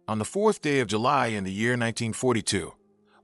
On the 4th day of July in the year 1942,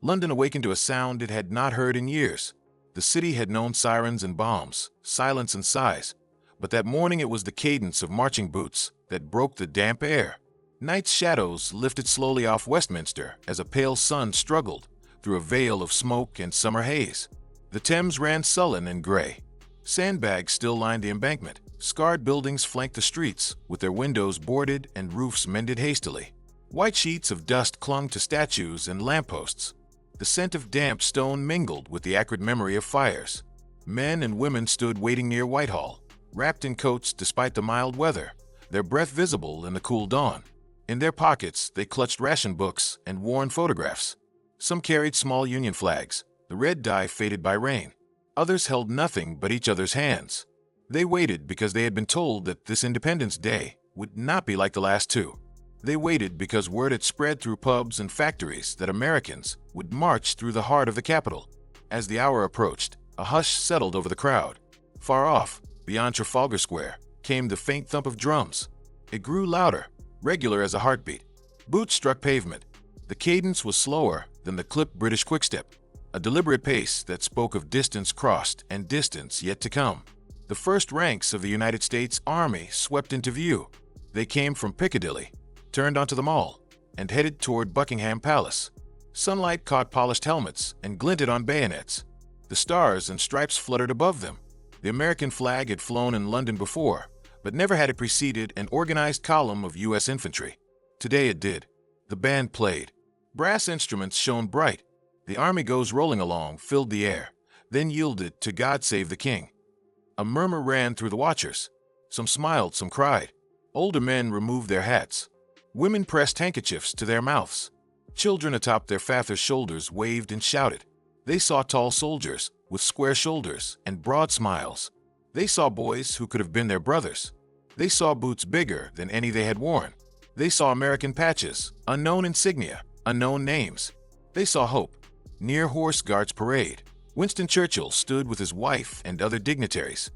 London awakened to a sound it had not heard in years. The city had known sirens and bombs, silence and sighs, but that morning it was the cadence of marching boots that broke the damp air. Night's shadows lifted slowly off Westminster as a pale sun struggled through a veil of smoke and summer haze. The Thames ran sullen and gray. Sandbags still lined the embankment. Scarred buildings flanked the streets, with their windows boarded and roofs mended hastily. White sheets of dust clung to statues and lampposts. The scent of damp stone mingled with the acrid memory of fires. Men and women stood waiting near Whitehall, wrapped in coats despite the mild weather, their breath visible in the cool dawn. In their pockets, they clutched ration books and worn photographs. Some carried small Union flags, the red dye faded by rain. Others held nothing but each other's hands. They waited because they had been told that this Independence Day would not be like the last two. They waited because word had spread through pubs and factories that Americans would march through the heart of the capital. As the hour approached, a hush settled over the crowd. Far off, beyond Trafalgar Square, came the faint thump of drums. It grew louder, regular as a heartbeat. Boots struck pavement. The cadence was slower than the clipped British quickstep, a deliberate pace that spoke of distance crossed and distance yet to come. The first ranks of the United States Army swept into view. They came from Piccadilly, turned onto the Mall, and headed toward Buckingham Palace. Sunlight caught polished helmets and glinted on bayonets. The stars and stripes fluttered above them. The American flag had flown in London before, but never had it preceded an organized column of U.S. infantry. Today it did. The band played. Brass instruments shone bright. The Army Goes Rolling Along filled the air, then yielded to God Save the King. A murmur ran through the watchers. Some smiled, some cried. Older men removed their hats. Women pressed handkerchiefs to their mouths. Children atop their fathers' shoulders waved and shouted. They saw tall soldiers with square shoulders and broad smiles. They saw boys who could have been their brothers. They saw boots bigger than any they had worn. They saw American patches, unknown insignia, unknown names. They saw hope. Near Horse Guards Parade, Winston Churchill stood with his wife and other dignitaries.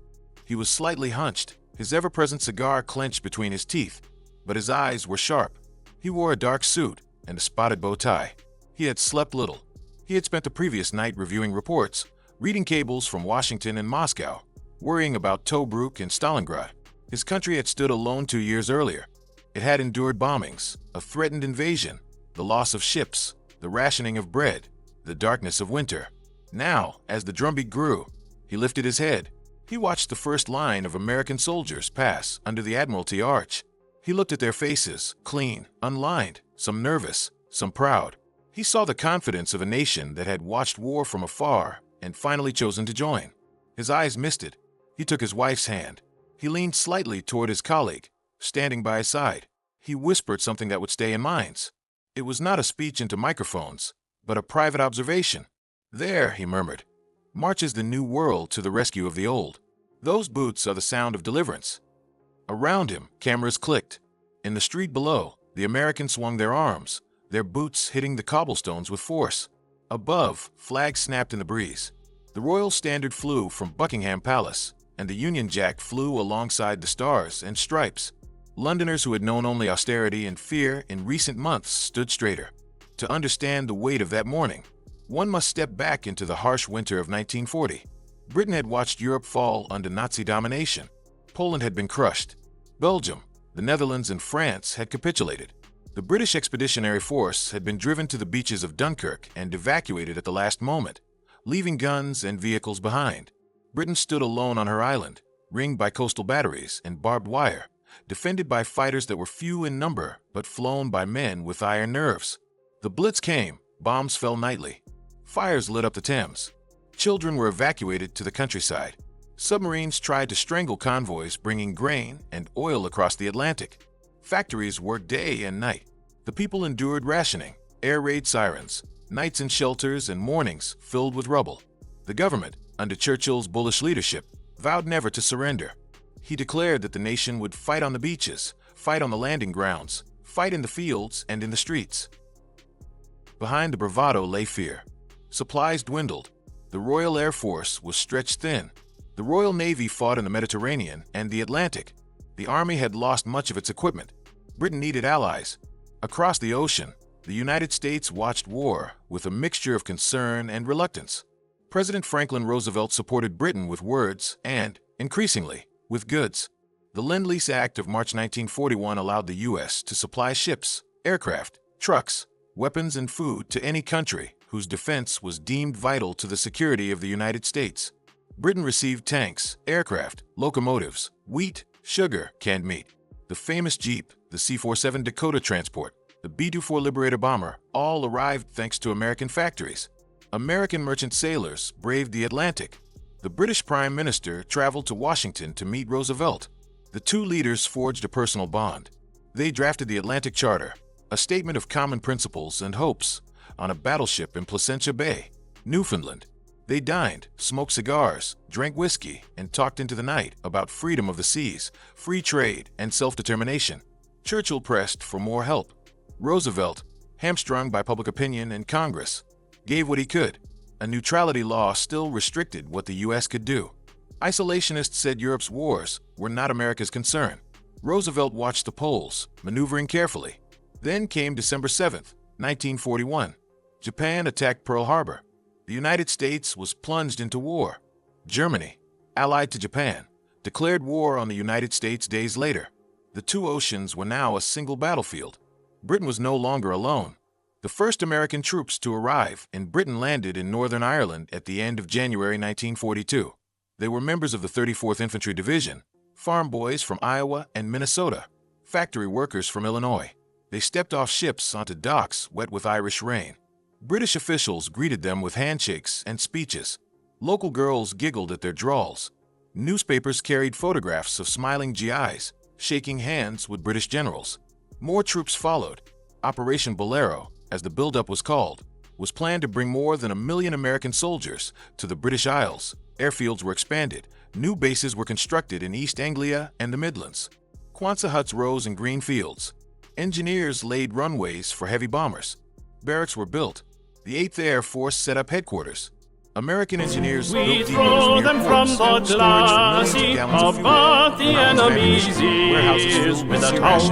He was slightly hunched, his ever-present cigar clenched between his teeth, but his eyes were sharp. He wore a dark suit and a spotted bow tie. He had slept little. He had spent the previous night reviewing reports, reading cables from Washington and Moscow, worrying about Tobruk and Stalingrad. His country had stood alone 2 years earlier. It had endured bombings, a threatened invasion, the loss of ships, the rationing of bread, the darkness of winter. Now, as the drumbeat grew, he lifted his head. He watched the first line of American soldiers pass under the Admiralty Arch. He looked at their faces, clean, unlined, some nervous, some proud. He saw the confidence of a nation that had watched war from afar and finally chosen to join. His eyes misted. He took his wife's hand. He leaned slightly toward his colleague, standing by his side. He whispered something that would stay in minds. It was not a speech into microphones, but a private observation. "There," he murmured, "marches the new world to the rescue of the old. Those boots are the sound of deliverance." Around him, cameras clicked. In the street below, the Americans swung their arms, their boots hitting the cobblestones with force. Above, flags snapped in the breeze. The royal standard flew from Buckingham Palace, and the Union Jack flew alongside the stars and stripes. Londoners who had known only austerity and fear in recent months stood straighter. To understand the weight of that morning, one must step back into the harsh winter of 1940. Britain had watched Europe fall under Nazi domination. Poland had been crushed. Belgium, the Netherlands, and France had capitulated. The British Expeditionary Force had been driven to the beaches of Dunkirk and evacuated at the last moment, leaving guns and vehicles behind. Britain stood alone on her island, ringed by coastal batteries and barbed wire, defended by fighters that were few in number but flown by men with iron nerves. The Blitz came, bombs fell nightly. Fires lit up the Thames. Children were evacuated to the countryside. Submarines tried to strangle convoys bringing grain and oil across the Atlantic. Factories worked day and night. The people endured rationing, air raid sirens, nights in shelters and mornings filled with rubble. The government, under Churchill's bullish leadership, vowed never to surrender. He declared that the nation would fight on the beaches, fight on the landing grounds, fight in the fields and in the streets. Behind the bravado lay fear. Supplies dwindled. The Royal Air Force was stretched thin. The Royal Navy fought in the Mediterranean and the Atlantic. The Army had lost much of its equipment. Britain needed allies. Across the ocean, the United States watched war with a mixture of concern and reluctance. President Franklin Roosevelt supported Britain with words and, increasingly, with goods. The Lend-Lease Act of March 1941 allowed the U.S. to supply ships, aircraft, trucks, weapons, and food to any country whose defense was deemed vital to the security of the United States. Britain received tanks, aircraft, locomotives, wheat, sugar, canned meat. The famous Jeep, the C-47 Dakota transport, the B-24 Liberator bomber, all arrived thanks to American factories. American merchant sailors braved the Atlantic. The British Prime Minister traveled to Washington to meet Roosevelt. The two leaders forged a personal bond. They drafted the Atlantic Charter, a statement of common principles and hopes, on a battleship in Placentia Bay, Newfoundland. They dined, smoked cigars, drank whiskey, and talked into the night about freedom of the seas, free trade, and self-determination. Churchill pressed for more help. Roosevelt, hamstrung by public opinion and Congress, gave what he could. A neutrality law still restricted what the U.S. could do. Isolationists said Europe's wars were not America's concern. Roosevelt watched the polls, maneuvering carefully. Then came December 7, 1941. Japan attacked Pearl Harbor. The United States was plunged into war. Germany, allied to Japan, declared war on the United States days later. The two oceans were now a single battlefield. Britain was no longer alone. The first American troops to arrive in Britain landed in Northern Ireland at the end of January 1942. They were members of the 34th Infantry Division, farm boys from Iowa and Minnesota, factory workers from Illinois. They stepped off ships onto docks wet with Irish rain. British officials greeted them with handshakes and speeches. Local girls giggled at their drawls. Newspapers carried photographs of smiling GIs, shaking hands with British generals. More troops followed. Operation Bolero, as the buildup was called, was planned to bring more than 1 million American soldiers to the British Isles. Airfields were expanded. New bases were constructed in East Anglia and the Midlands. Quonset huts rose in green fields. Engineers laid runways for heavy bombers. Barracks were built. The 8th Air Force set up headquarters. American engineers built depots near ports, storage for millions of gallons of fuel, arms ammunition, warehouses filled with C-rations,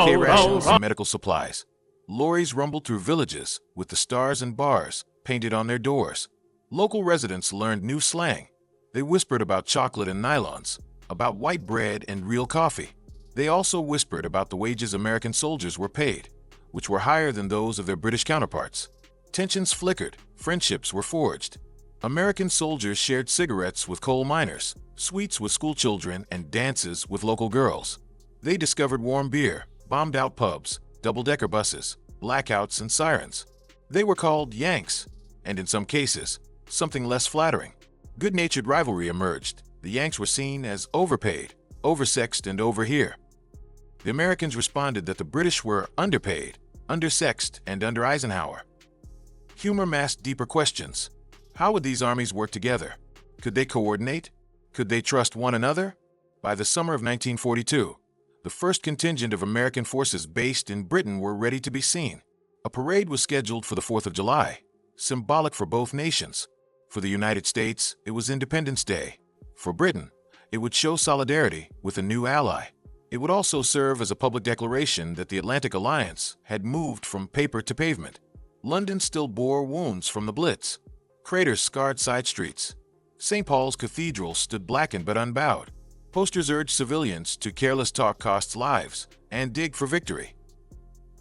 K-rations, and medical supplies. Lorries rumbled through villages with the stars and bars painted on their doors. Local residents learned new slang. They whispered about chocolate and nylons, about white bread and real coffee. They also whispered about the wages American soldiers were paid, which were higher than those of their British counterparts. Tensions flickered, friendships were forged. American soldiers shared cigarettes with coal miners, sweets with schoolchildren, and dances with local girls. They discovered warm beer, bombed out pubs, double-decker buses, blackouts, and sirens. They were called Yanks, and in some cases, something less flattering. Good-natured rivalry emerged. The Yanks were seen as overpaid, oversexed, and overhere. The Americans responded that the British were underpaid, undersexed, and under Eisenhower. Humor masked deeper questions. How would these armies work together? Could they coordinate? Could they trust one another? By the summer of 1942, the first contingent of American forces based in Britain were ready to be seen. A parade was scheduled for the 4th of July, symbolic for both nations. For the United States, it was Independence Day. For Britain, it would show solidarity with a new ally. It would also serve as a public declaration that the Atlantic Alliance had moved from paper to pavement. London still bore wounds from the Blitz. Craters scarred side streets. St. Paul's Cathedral stood blackened but unbowed. Posters urged civilians to careless talk costs lives and dig for victory.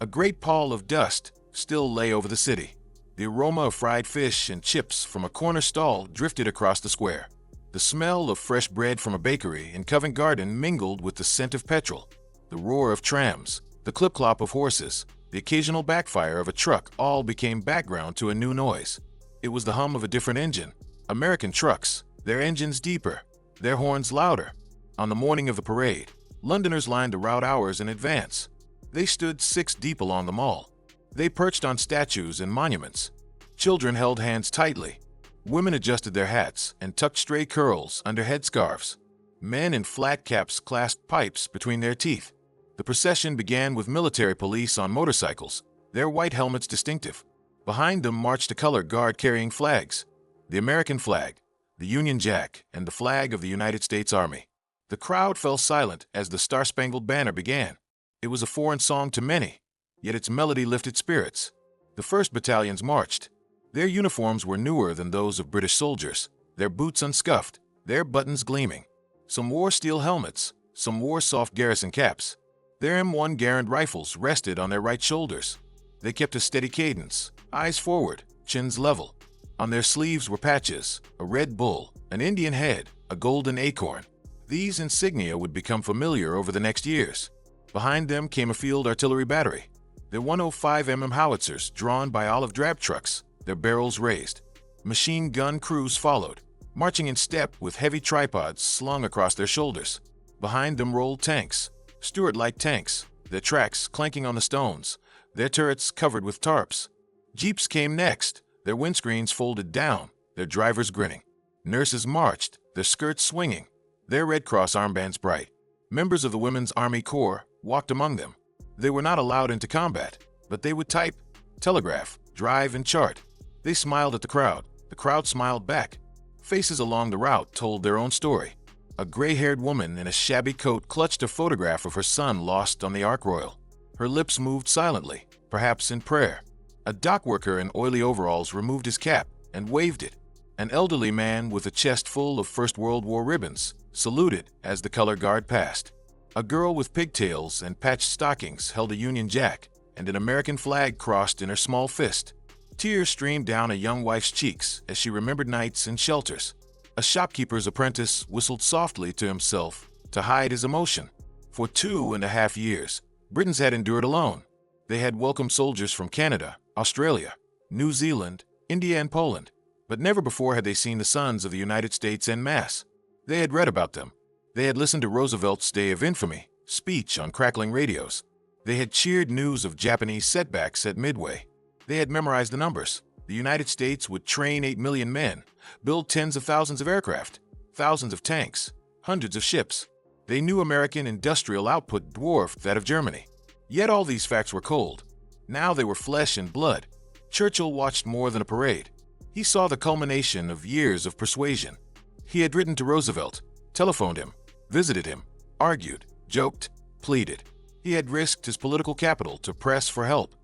A great pall of dust still lay over the city. The aroma of fried fish and chips from a corner stall drifted across the square. The smell of fresh bread from a bakery in Covent Garden mingled with the scent of petrol. The roar of trams, the clip-clop of horses, the occasional backfire of a truck all became background to a new noise. It was the hum of a different engine. American trucks, their engines deeper, their horns louder. On the morning of the parade, Londoners lined the route hours in advance. They stood 6 deep along the Mall. They perched on statues and monuments. Children held hands tightly. Women adjusted their hats and tucked stray curls under headscarves. Men in flat caps clasped pipes between their teeth. The procession began with military police on motorcycles, their white helmets distinctive. Behind them marched a color guard carrying flags: the American flag, the Union Jack, and the flag of the United States Army. The crowd fell silent as the Star-Spangled Banner began. It was a foreign song to many. yet its melody lifted spirits. The first battalions marched. Their uniforms were newer than those of British soldiers, their boots unscuffed, their buttons gleaming. Some wore steel helmets, some wore soft garrison caps. Their M1 Garand rifles rested on their right shoulders. They kept a steady cadence, eyes forward, chins level. On their sleeves were patches, a red bull, an Indian head, a golden acorn. These insignia would become familiar over the next years. Behind them came a field artillery battery, their 105 howitzers drawn by olive drab trucks, their barrels raised. Machine gun crews followed, marching in step with heavy tripods slung across their shoulders. Behind them rolled tanks, Stuart-like tanks, their tracks clanking on the stones, their turrets covered with tarps. Jeeps came next, their windscreens folded down, their drivers grinning. Nurses marched, their skirts swinging, their Red Cross armbands bright. Members of the Women's Army Corps walked among them. They were not allowed into combat, but they would type, telegraph, drive, and chart. They smiled at the crowd smiled back. Faces along the route told their own story. A gray-haired woman in a shabby coat clutched a photograph of her son lost on the Ark Royal. Her lips moved silently, perhaps in prayer. A dock worker in oily overalls removed his cap and waved it. An elderly man with a chest full of First World War ribbons saluted as the color guard passed. A girl with pigtails and patched stockings held a Union Jack, and an American flag crossed in her small fist. Tears streamed down a young wife's cheeks as she remembered nights in shelters. A shopkeeper's apprentice whistled softly to himself to hide his emotion. For 2.5 years, Britons had endured alone. They had welcomed soldiers from Canada, Australia, New Zealand, India, and Poland, but never before had they seen the sons of the United States en masse. They had read about them. They had listened to Roosevelt's Day of Infamy speech on crackling radios. They had cheered news of Japanese setbacks at Midway. They had memorized the numbers. The United States would train 8 million men, build tens of thousands of aircraft, thousands of tanks, hundreds of ships. They knew American industrial output dwarfed that of Germany. Yet all these facts were cold. Now they were flesh and blood. Churchill watched more than a parade. He saw the culmination of years of persuasion. He had written to Roosevelt, telephoned him, visited him, argued, joked, pleaded. He had risked his political capital to press for help.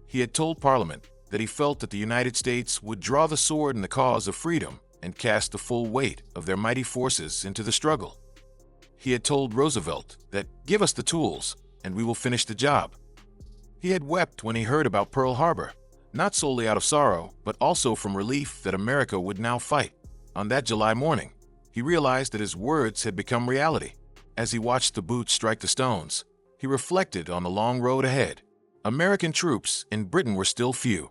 He had told Parliament that he felt that the United States would draw the sword in the cause of freedom and cast the full weight of their mighty forces into the struggle. He had told Roosevelt that, give us the tools, and we will finish the job. He had wept when he heard about Pearl Harbor, not solely out of sorrow, but also from relief that America would now fight. On that July morning, he realized that his words had become reality. As he watched the boots strike the stones, he reflected on the long road ahead. American troops in Britain were still few.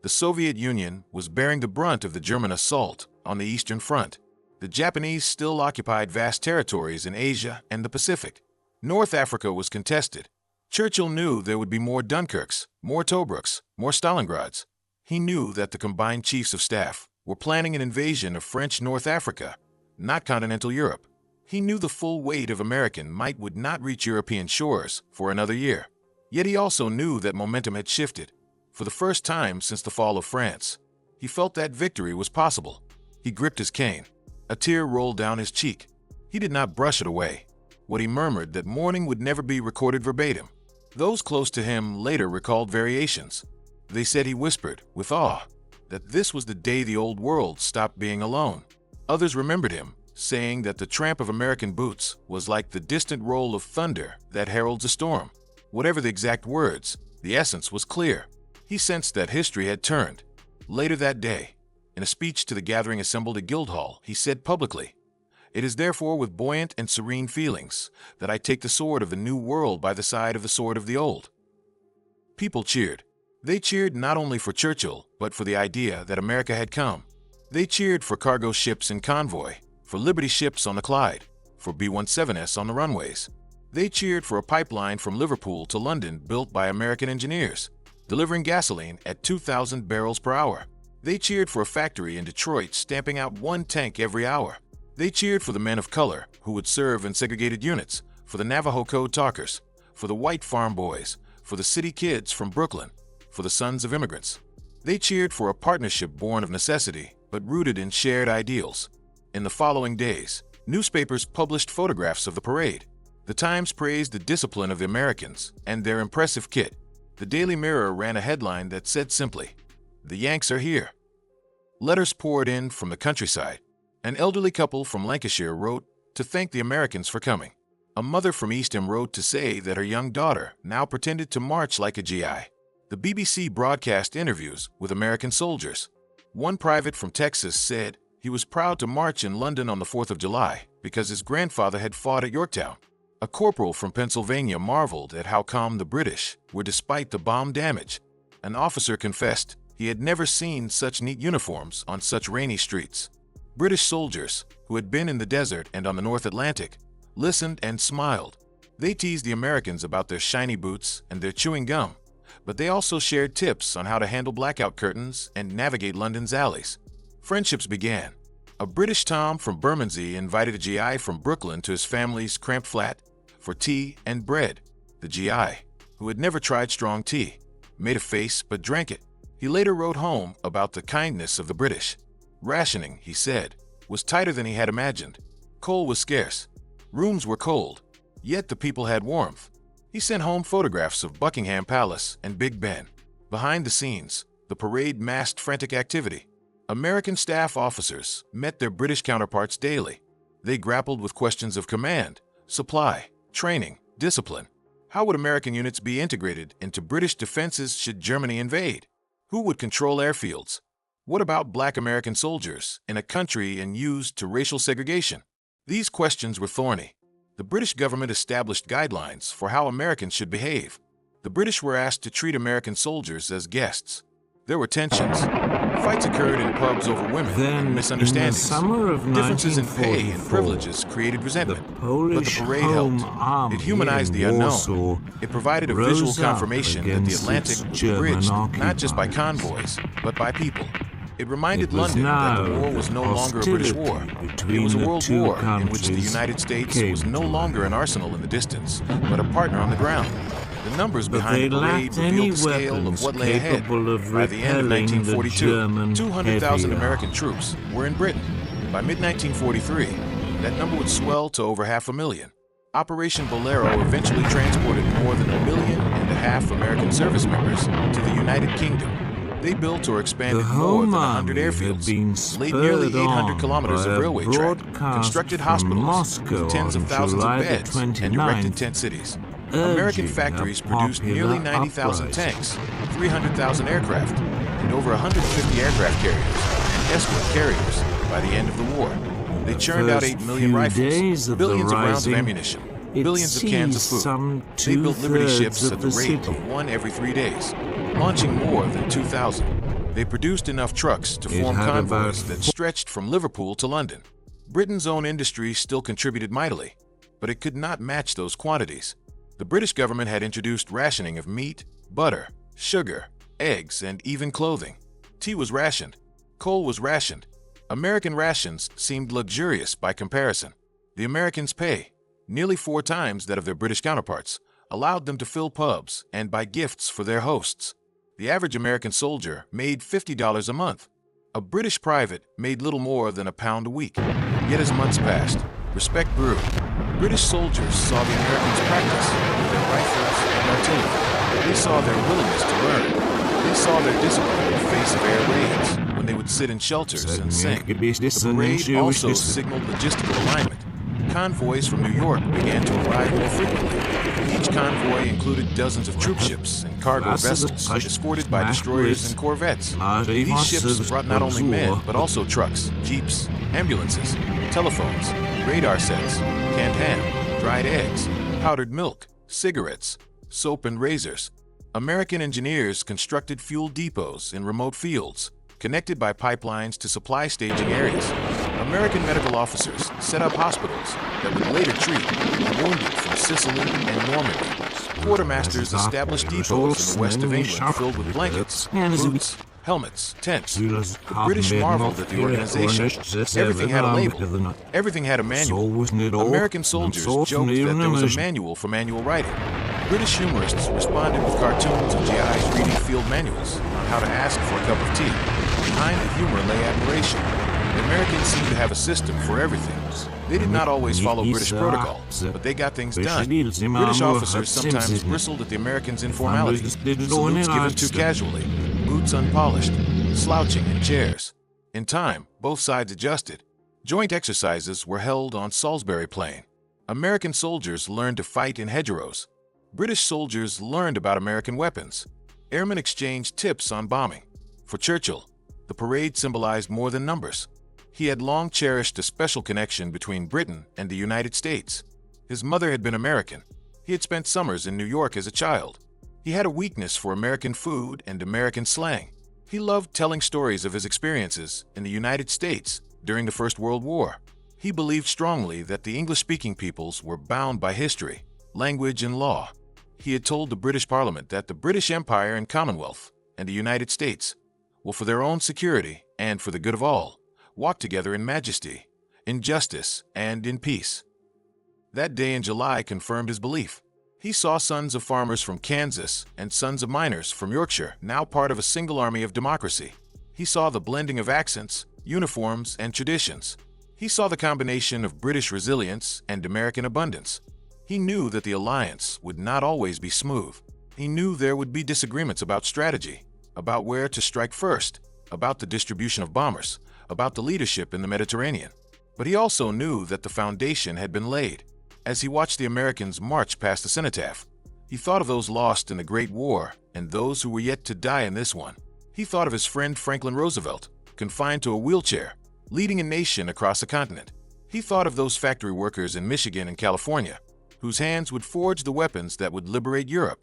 The Soviet Union was bearing the brunt of the German assault on the Eastern Front. The Japanese still occupied vast territories in Asia and the Pacific. North Africa was contested. Churchill knew there would be more Dunkirks, more Tobruks, more Stalingrads. He knew that the combined chiefs of staff were planning an invasion of French North Africa, not continental Europe. He knew the full weight of American might would not reach European shores for another year. Yet he also knew that momentum had shifted. For the first time since the fall of France, he felt that victory was possible. He gripped his cane. A tear rolled down his cheek. He did not brush it away. What he murmured that morning would never be recorded verbatim. Those close to him later recalled variations. They said he whispered, with awe, that this was the day the old world stopped being alone. Others remembered him, saying that the tramp of American boots was like the distant roll of thunder that heralds a storm. Whatever the exact words, the essence was clear. He sensed that history had turned. Later that day, in a speech to the gathering assembled at Guildhall, he said publicly, "It is therefore with buoyant and serene feelings that I take the sword of the new world by the side of the sword of the old." People cheered. They cheered not only for Churchill, but for the idea that America had come. They cheered for cargo ships in convoy, for Liberty ships on the Clyde, for B-17s on the runways. They cheered for a pipeline from Liverpool to London built by American engineers, delivering gasoline at 2,000 barrels per hour. They cheered for a factory in Detroit stamping out 1 tank every hour. They cheered for the men of color who would serve in segregated units, for the Navajo code talkers, for the white farm boys, for the city kids from Brooklyn, for the sons of immigrants. They cheered for a partnership born of necessity, but rooted in shared ideals. In the following days, newspapers published photographs of the parade. The Times praised the discipline of the Americans and their impressive kit. The Daily Mirror ran a headline that said simply, "The Yanks are here." Letters poured in from the countryside. An elderly couple from Lancashire wrote to thank the Americans for coming. A mother from Eastham wrote to say that her young daughter now pretended to march like a GI. The BBC broadcast interviews with American soldiers. One private from Texas said he was proud to march in London on the 4th of July because his grandfather had fought at Yorktown. A corporal from Pennsylvania marveled at how calm the British were despite the bomb damage. An officer confessed he had never seen such neat uniforms on such rainy streets. British soldiers, who had been in the desert and on the North Atlantic, listened and smiled. They teased the Americans about their shiny boots and their chewing gum, but they also shared tips on how to handle blackout curtains and navigate London's alleys. Friendships began. A British Tom from Bermondsey invited a GI from Brooklyn to his family's cramped flat for tea and bread. The GI, who had never tried strong tea, made a face but drank it. He later wrote home about the kindness of the British. Rationing, he said, was tighter than he had imagined. Coal was scarce. Rooms were cold, yet the people had warmth. He sent home photographs of Buckingham Palace and Big Ben. Behind the scenes, the parade masked frantic activity. American staff officers met their British counterparts daily. They grappled with questions of command, supply, training, discipline. How would American units be integrated into British defenses should Germany invade? Who would control airfields? What about black American soldiers in a country used to racial segregation? These questions were thorny. The British government established guidelines for how Americans should behave. The British were asked to treat American soldiers as guests. There were tensions. Fights occurred in pubs over women and misunderstandings. Differences in pay and privileges created resentment. But the parade helped. It humanized the unknown. It provided a visual confirmation that the Atlantic was bridged not just by convoys, but by people. It reminded London that the war was no longer a British war. It was a world war in which the United States was no longer an arsenal in the distance, but a partner on the ground. The numbers behind the parade revealed the scale of what lay ahead. By the end of 1942, 200,000 American troops were in Britain. By mid-1943, that number would swell to over 500,000. Operation Bolero eventually transported more than 1.5 million American service members to the United Kingdom. They built or expanded more than 100 airfields, laid nearly 800 kilometers of railway track, constructed hospitals with tens of thousands of beds, and erected tent cities. American factories produced nearly 90,000 tanks, 300,000 aircraft, and over 150 aircraft carriers and escort carriers by the end of the war. They churned out 8 million rifles, billions of rounds of ammunition, billions of cans of food. They built Liberty ships at the rate of 1 every 3 days, launching more than 2,000. They produced enough trucks to form convoys that stretched from Liverpool to London. Britain's own industry still contributed mightily, but it could not match those quantities. The British government had introduced rationing of meat, butter, sugar, eggs, and even clothing. Tea was rationed. Coal was rationed. American rations seemed luxurious by comparison. The Americans' pay, nearly 4 times that of their British counterparts, allowed them to fill pubs and buy gifts for their hosts. The average American soldier made $50 a month. A British private made little more than £1 a week. Yet as months passed, respect grew. British soldiers saw the Americans practice with their rifles and artillery. They saw their willingness to learn. They saw their discipline in the face of air raids when they would sit in shelters and sing. The parade also signaled logistical alignment. Convoys from New York began to arrive more frequently. Each convoy included dozens of troop ships and cargo vessels escorted by destroyers and corvettes. These ships brought not only men, but also trucks, jeeps, ambulances, telephones, radar sets, canned ham, dried eggs, powdered milk, cigarettes, soap and razors. American engineers constructed fuel depots in remote fields, connected by pipelines to supply staging areas. American medical officers set up hospitals that would later treat the wounded from Sicily and Normandy. Quartermasters established depots in the west of England filled with blankets, boots, helmets, tents. The British marveled at the organization. Everything had a label. Everything had a manual. American soldiers joked that there was a manual for manual writing. British humorists responded with cartoons of GIs reading field manuals on how to ask for a cup of tea. Behind the humor lay admiration. The Americans seemed to have a system for everything. They did not always follow British protocol, but they got things done. British officers sometimes bristled at the Americans' informality, salutes given too casually, boots unpolished, slouching in chairs. In time, both sides adjusted. Joint exercises were held on Salisbury Plain. American soldiers learned to fight in hedgerows. British soldiers learned about American weapons. Airmen exchanged tips on bombing. For Churchill, the parade symbolized more than numbers. He had long cherished a special connection between Britain and the United States. His mother had been American. He had spent summers in New York as a child. He had a weakness for American food and American slang. He loved telling stories of his experiences in the United States during the First World War. He believed strongly that the English-speaking peoples were bound by history, language, and law. He had told the British Parliament that the British Empire and Commonwealth and the United States will, for their own security and for the good of all, walk together in majesty, in justice, and in peace. That day in July confirmed his belief. He saw sons of farmers from Kansas and sons of miners from Yorkshire now part of a single army of democracy. He saw the blending of accents, uniforms, and traditions. He saw the combination of British resilience and American abundance. He knew that the alliance would not always be smooth. He knew there would be disagreements about strategy, about where to strike first, about the distribution of bombers, about the leadership in the Mediterranean. But he also knew that the foundation had been laid. As he watched the Americans march past the cenotaph, he thought of those lost in the Great War and those who were yet to die in this one. He thought of his friend Franklin Roosevelt, confined to a wheelchair, leading a nation across a continent. He thought of those factory workers in Michigan and California, whose hands would forge the weapons that would liberate Europe.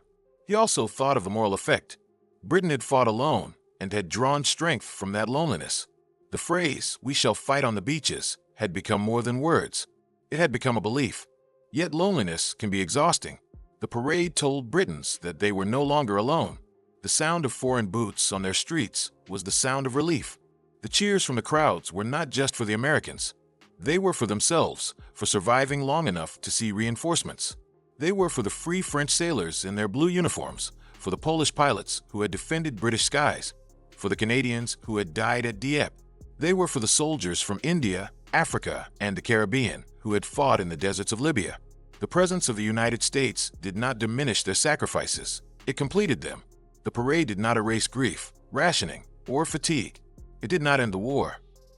He also thought of the moral effect. Britain had fought alone and had drawn strength from that loneliness. The phrase, "we shall fight on the beaches," had become more than words. It had become a belief. Yet loneliness can be exhausting. The parade told Britons that they were no longer alone. The sound of foreign boots on their streets was the sound of relief. The cheers from the crowds were not just for the Americans. They were for themselves, for surviving long enough to see reinforcements. They were for the free French sailors in their blue uniforms, for the Polish pilots who had defended British skies, for the Canadians who had died at Dieppe. They were for the soldiers from India, Africa, and the Caribbean who had fought in the deserts of Libya. The presence of the United States did not diminish their sacrifices. It completed them. The parade did not erase grief, rationing, or fatigue. It did not end the war,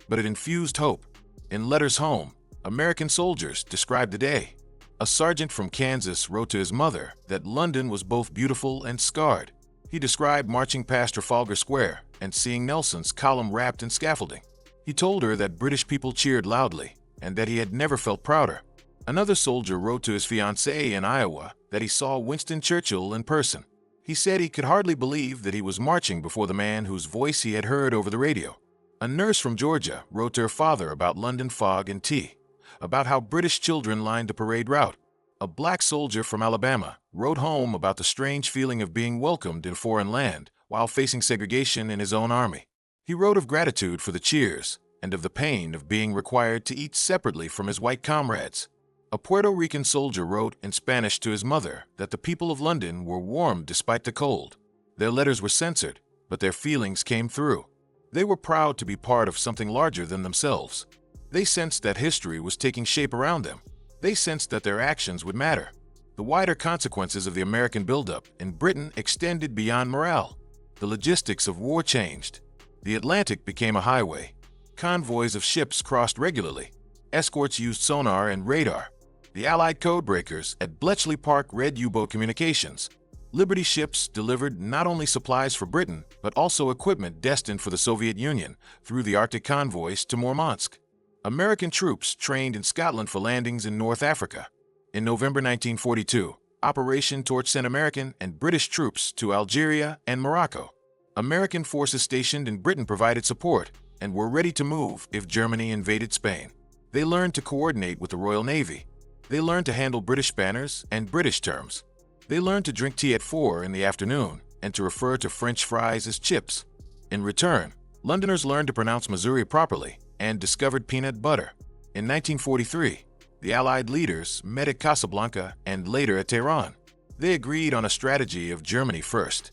but it infused hope. In letters home, American soldiers described the day. A sergeant from Kansas wrote to his mother that London was both beautiful and scarred. He described marching past Trafalgar Square and seeing Nelson's column wrapped in scaffolding. He told her that British people cheered loudly and that he had never felt prouder. Another soldier wrote to his fiancée in Iowa that he saw Winston Churchill in person. He said he could hardly believe that he was marching before the man whose voice he had heard over the radio. A nurse from Georgia wrote to her father about London fog and tea, about how British children lined the parade route. A black soldier from Alabama wrote home about the strange feeling of being welcomed in a foreign land while facing segregation in his own army. He wrote of gratitude for the cheers and of the pain of being required to eat separately from his white comrades. A Puerto Rican soldier wrote in Spanish to his mother that the people of London were warm despite the cold. Their letters were censored, but their feelings came through. They were proud to be part of something larger than themselves. They sensed that history was taking shape around them. They sensed that their actions would matter. The wider consequences of the American buildup in Britain extended beyond morale. The logistics of war changed. The Atlantic became a highway. Convoys of ships crossed regularly. Escorts used sonar and radar. The Allied codebreakers at Bletchley Park read U-boat communications. Liberty ships delivered not only supplies for Britain, but also equipment destined for the Soviet Union through the Arctic convoys to Murmansk. American troops trained in Scotland for landings in North Africa. In November 1942, Operation Torch sent American and British troops to Algeria and Morocco. American forces stationed in Britain provided support and were ready to move if Germany invaded Spain. They learned to coordinate with the Royal Navy. They learned to handle British banners and British terms. They learned to drink tea at 4 in the afternoon and to refer to French fries as chips. In return, Londoners learned to pronounce Missouri properly and discovered peanut butter. In 1943, the Allied leaders met at Casablanca and later at Tehran. They agreed on a strategy of Germany first.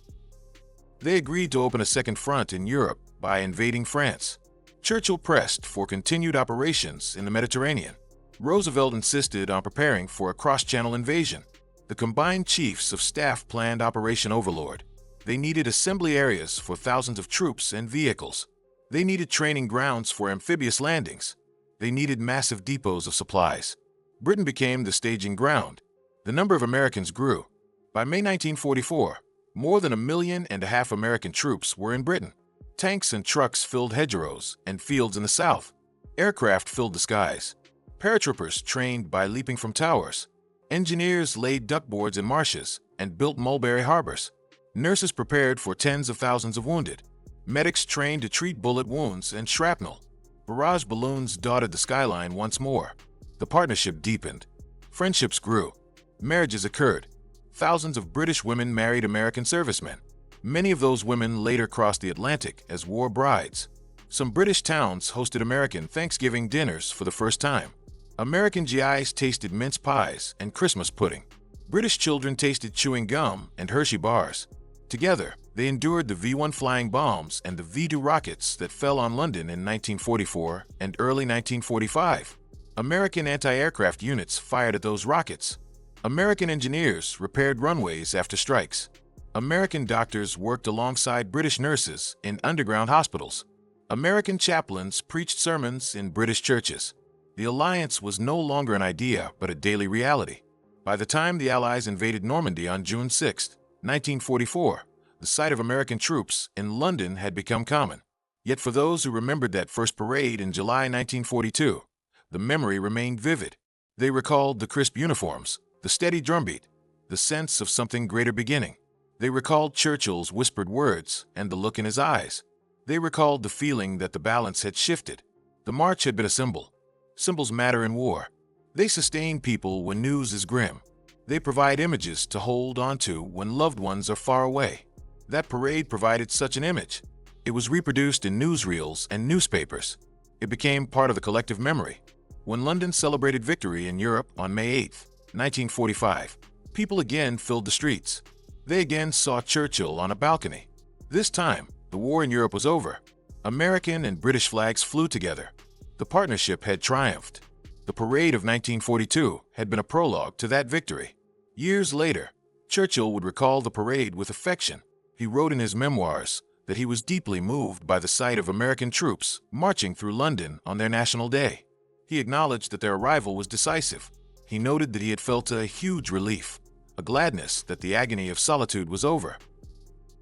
They agreed to open a second front in Europe by invading France. Churchill pressed for continued operations in the Mediterranean. Roosevelt insisted on preparing for a cross-channel invasion. The combined chiefs of staff planned Operation Overlord. They needed assembly areas for thousands of troops and vehicles. They needed training grounds for amphibious landings. They needed massive depots of supplies. Britain became the staging ground. The number of Americans grew. By May 1944, more than 1.5 million American troops were in Britain. Tanks and trucks filled hedgerows and fields in the south. Aircraft filled the skies. Paratroopers trained by leaping from towers. Engineers laid duckboards in marshes and built mulberry harbors. Nurses prepared for tens of thousands of wounded. Medics trained to treat bullet wounds and shrapnel. Barrage balloons dotted the skyline once more. The partnership deepened. Friendships grew. Marriages occurred. Thousands of British women married American servicemen. Many of those women later crossed the Atlantic as war brides. Some British towns hosted American Thanksgiving dinners for the first time. American GIs tasted mince pies and Christmas pudding. British children tasted chewing gum and Hershey bars. Together, they endured the V-1 flying bombs and the V-2 rockets that fell on London in 1944 and early 1945. American anti-aircraft units fired at those rockets. American engineers repaired runways after strikes. American doctors worked alongside British nurses in underground hospitals. American chaplains preached sermons in British churches. The alliance was no longer an idea but a daily reality. By the time the Allies invaded Normandy on June 6, 1944, the sight of American troops in London had become common. Yet for those who remembered that first parade in July 1942, the memory remained vivid. They recalled the crisp uniforms, the steady drumbeat, the sense of something greater beginning. They recalled Churchill's whispered words and the look in his eyes. They recalled the feeling that the balance had shifted. The march had been a symbol. Symbols matter in war. They sustain people when news is grim. They provide images to hold onto when loved ones are far away. That parade provided such an image. It was reproduced in newsreels and newspapers. It became part of the collective memory. When London celebrated victory in Europe on May 8, 1945, people again filled the streets. They again saw Churchill on a balcony. This time, the war in Europe was over. American and British flags flew together. The partnership had triumphed. The parade of 1942 had been a prologue to that victory. Years later, Churchill would recall the parade with affection. He wrote in his memoirs that he was deeply moved by the sight of American troops marching through London on their National Day. He acknowledged that their arrival was decisive. He noted that he had felt a huge relief, a gladness that the agony of solitude was over.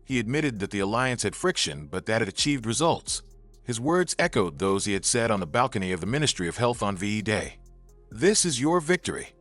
He admitted that the alliance had friction, but that it achieved results. His words echoed those he had said on the balcony of the Ministry of Health on VE Day. "This is your victory."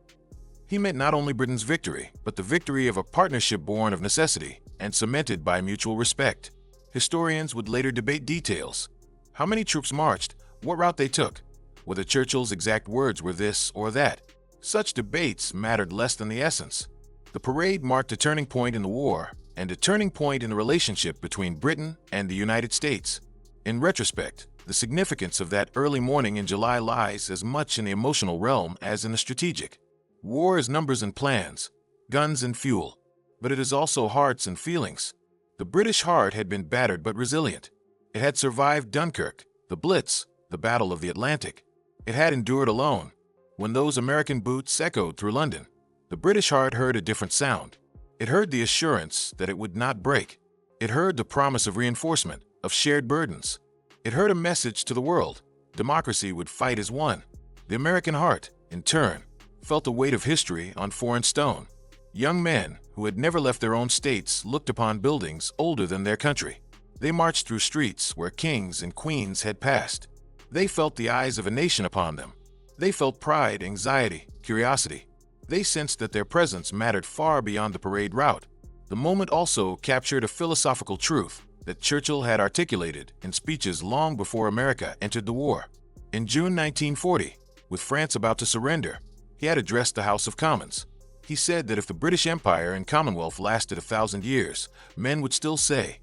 He meant not only Britain's victory, but the victory of a partnership born of necessity and cemented by mutual respect. Historians would later debate details. How many troops marched, what route they took, whether Churchill's exact words were this or that. Such debates mattered less than the essence. The parade marked a turning point in the war and a turning point in the relationship between Britain and the United States. In retrospect, the significance of that early morning in July lies as much in the emotional realm as in the strategic. War is numbers and plans, guns and fuel, but it is also hearts and feelings. The British heart had been battered but resilient. It had survived Dunkirk, the Blitz, the Battle of the Atlantic. It had endured alone. When those American boots echoed through London, the British heart heard a different sound. It heard the assurance that it would not break. It heard the promise of reinforcement, of shared burdens. It heard a message to the world. Democracy would fight as one. The American heart, in turn, felt the weight of history on foreign stone. Young men who had never left their own states looked upon buildings older than their country. They marched through streets where kings and queens had passed. They felt the eyes of a nation upon them. They felt pride, anxiety, curiosity. They sensed that their presence mattered far beyond the parade route. The moment also captured a philosophical truth that Churchill had articulated in speeches long before America entered the war. In June 1940, with France about to surrender, he had addressed the House of Commons. He said that if the British Empire and Commonwealth lasted 1,000 years, men would still say,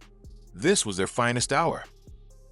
this was their finest hour.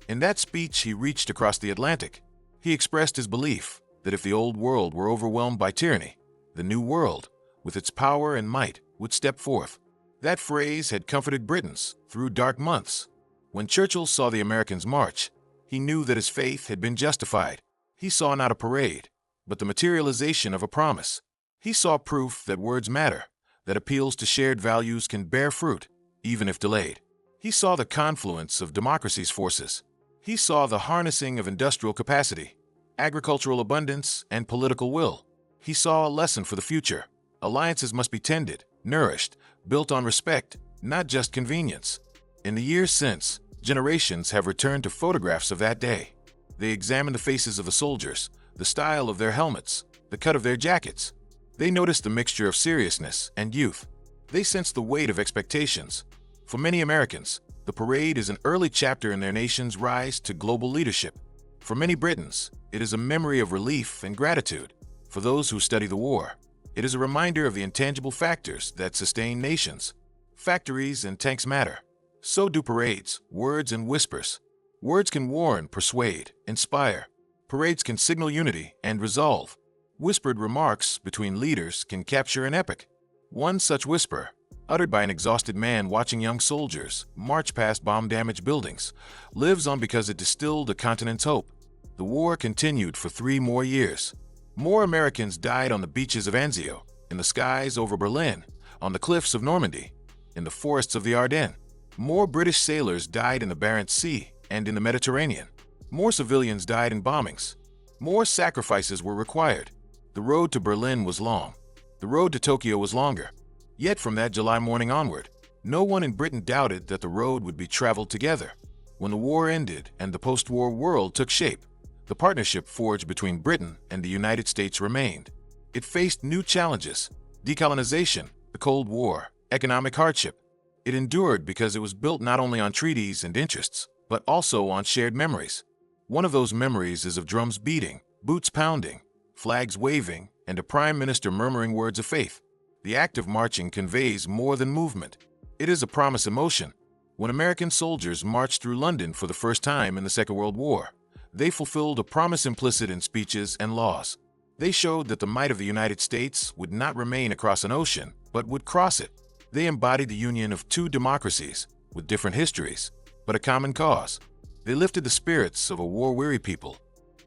In that speech, he reached across the Atlantic. He expressed his belief that if the old world were overwhelmed by tyranny, the new world, with its power and might, would step forth. That phrase had comforted Britons through dark months. When Churchill saw the Americans march, He knew that his faith had been justified. He saw not a parade, but the materialization of a promise. He saw proof that words matter, that appeals to shared values can bear fruit, even if delayed. He saw the confluence of democracy's forces. He saw the harnessing of industrial capacity, agricultural abundance, and political will. He saw a lesson for the future. Alliances must be tended, nourished, built on respect, not just convenience. In the years since, generations have returned to photographs of that day. They examine the faces of the soldiers, the style of their helmets, the cut of their jackets. They notice the mixture of seriousness and youth. They sense the weight of expectations. For many Americans, the parade is an early chapter in their nation's rise to global leadership. For many Britons, it is a memory of relief and gratitude. For those who study the war, it is a reminder of the intangible factors that sustain nations. Factories and tanks matter. So do parades, words and whispers. Words can warn, persuade, inspire. Parades can signal unity and resolve. Whispered remarks between leaders can capture an epic. One such whisper, uttered by an exhausted man watching young soldiers march past bomb-damaged buildings, lives on because it distilled a continent's hope. The war continued for 3 more years. More Americans died on the beaches of Anzio, in the skies over Berlin, on the cliffs of Normandy, in the forests of the Ardennes. More British sailors died in the Barents Sea and in the Mediterranean. More civilians died in bombings. More sacrifices were required. The road to Berlin was long. The road to Tokyo was longer. Yet from that July morning onward, no one in Britain doubted that the road would be traveled together. When the war ended and the post-war world took shape, the partnership forged between Britain and the United States remained. It faced new challenges: decolonization, the Cold War, economic hardship. It endured because it was built not only on treaties and interests, but also on shared memories. One of those memories is of drums beating, boots pounding, flags waving, and a prime minister murmuring words of faith. The act of marching conveys more than movement. It is a promise in motion. When American soldiers marched through London for the first time in the Second World War, they fulfilled a promise implicit in speeches and laws. They showed that the might of the United States would not remain across an ocean, but would cross it. They embodied the union of 2 democracies, with different histories, but a common cause. They lifted the spirits of a war-weary people.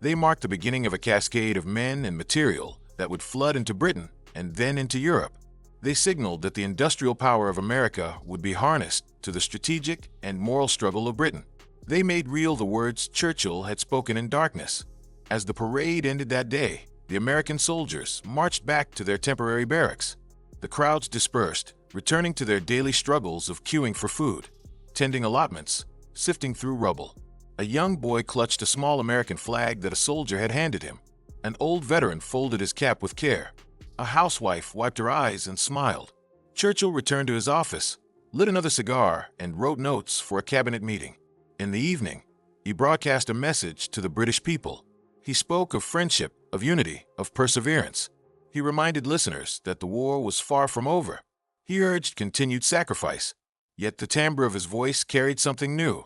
They marked the beginning of a cascade of men and material that would flood into Britain and then into Europe. They signaled that the industrial power of America would be harnessed to the strategic and moral struggle of Britain. They made real the words Churchill had spoken in darkness. As the parade ended that day, the American soldiers marched back to their temporary barracks. The crowds dispersed, returning to their daily struggles of queuing for food, tending allotments, sifting through rubble. A young boy clutched a small American flag that a soldier had handed him. An old veteran folded his cap with care. A housewife wiped her eyes and smiled. Churchill returned to his office, lit another cigar, and wrote notes for a cabinet meeting. In the evening, he broadcast a message to the British people. He spoke of friendship, of unity, of perseverance. He reminded listeners that the war was far from over. He urged continued sacrifice. Yet the timbre of his voice carried something new,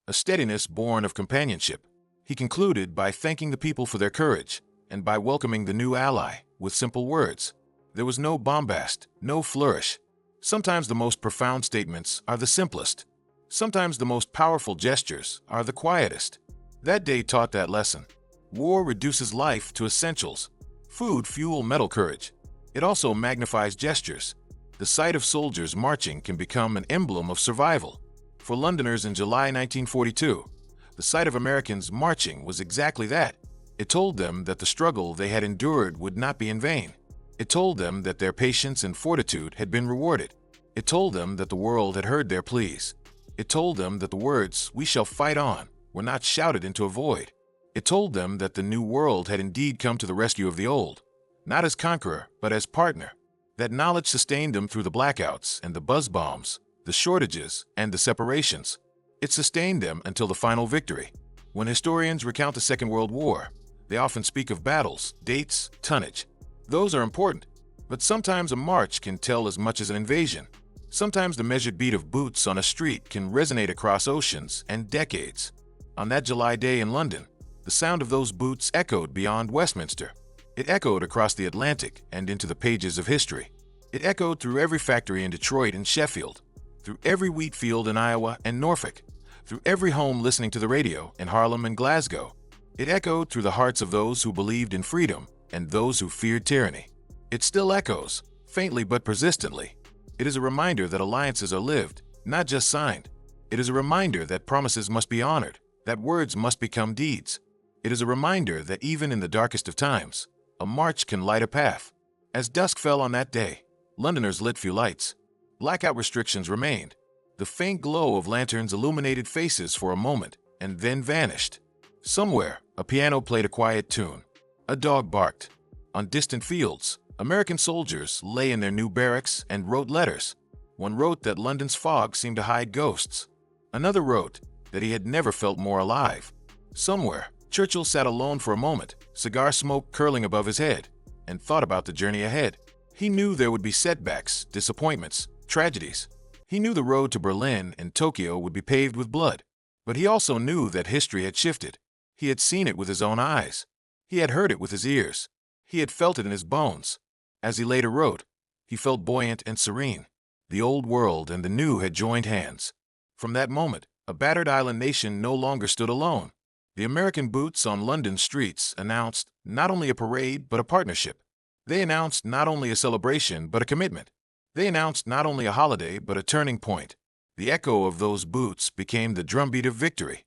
a steadiness born of companionship. He concluded by thanking the people for their courage and by welcoming the new ally with simple words. There was no bombast, no flourish. Sometimes the most profound statements are the simplest. Sometimes the most powerful gestures are the quietest. That day taught that lesson. War reduces life to essentials. Food, fuel, metal, courage. It also magnifies gestures. The sight of soldiers marching can become an emblem of survival. For Londoners in July 1942, the sight of Americans marching was exactly that. It told them that the struggle they had endured would not be in vain. It told them that their patience and fortitude had been rewarded. It told them that the world had heard their pleas. It told them that the words, "We shall fight on," were not shouted into a void. It told them that the new world had indeed come to the rescue of the old, not as conqueror, but as partner. That knowledge sustained them through the blackouts and the buzz bombs, the shortages and the separations. It sustained them until the final victory. When historians recount the Second World War, they often speak of battles, dates, tonnage. Those are important, but sometimes a march can tell as much as an invasion. Sometimes the measured beat of boots on a street can resonate across oceans and decades. On that July day in London, the sound of those boots echoed beyond Westminster. It echoed across the Atlantic and into the pages of history. It echoed through every factory in Detroit and Sheffield, through every wheat field in Iowa and Norfolk, through every home listening to the radio in Harlem and Glasgow. It echoed through the hearts of those who believed in freedom and those who feared tyranny. It still echoes, faintly but persistently. It is a reminder that alliances are lived, not just signed. It is a reminder that promises must be honored, that words must become deeds. It is a reminder that even in the darkest of times, a march can light a path. As dusk fell on that day, Londoners lit few lights. Blackout restrictions remained. The faint glow of lanterns illuminated faces for a moment and then vanished. Somewhere, a piano played a quiet tune. A dog barked. On distant fields, American soldiers lay in their new barracks and wrote letters. One wrote that London's fog seemed to hide ghosts. Another wrote that he had never felt more alive. Somewhere, Churchill sat alone for a moment, cigar smoke curling above his head, and thought about the journey ahead. He knew there would be setbacks, disappointments, tragedies. He knew the road to Berlin and Tokyo would be paved with blood. But he also knew that history had shifted. He had seen it with his own eyes. He had heard it with his ears. He had felt it in his bones. As he later wrote, he felt buoyant and serene. The old world and the new had joined hands. From that moment, a battered island nation no longer stood alone. The American boots on London streets announced not only a parade but a partnership. They announced not only a celebration but a commitment. They announced not only a holiday but a turning point. The echo of those boots became the drumbeat of victory.